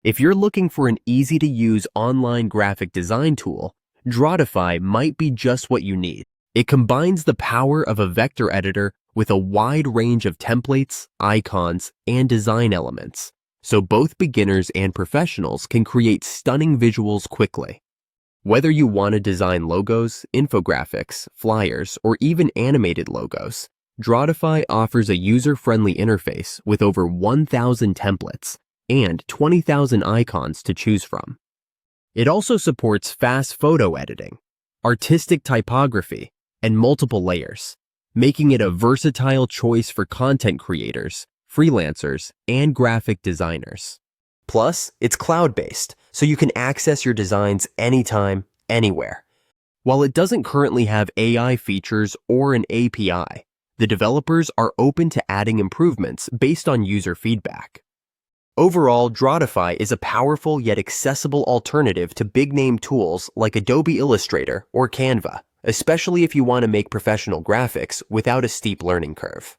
If you're looking for an easy-to-use online graphic design tool, Drawtify might be just what you need. It combines the power of a vector editor with a wide range of templates, icons, and design elements, so both beginners and professionals can create stunning visuals quickly. Whether you want to design logos, infographics, flyers, or even animated logos, Drawtify offers a user-friendly interface with over 1,000 templates and 20,000 icons to choose from. It also supports fast photo editing, artistic typography, and multiple layers, making it a versatile choice for content creators, freelancers, and graphic designers. Plus, it's cloud-based, so you can access your designs anytime, anywhere. While it doesn't currently have AI features or an API, the developers are open to adding improvements based on user feedback. Overall, Drawtify is a powerful yet accessible alternative to big-name tools like Adobe Illustrator or Canva, especially if you want to make professional graphics without a steep learning curve.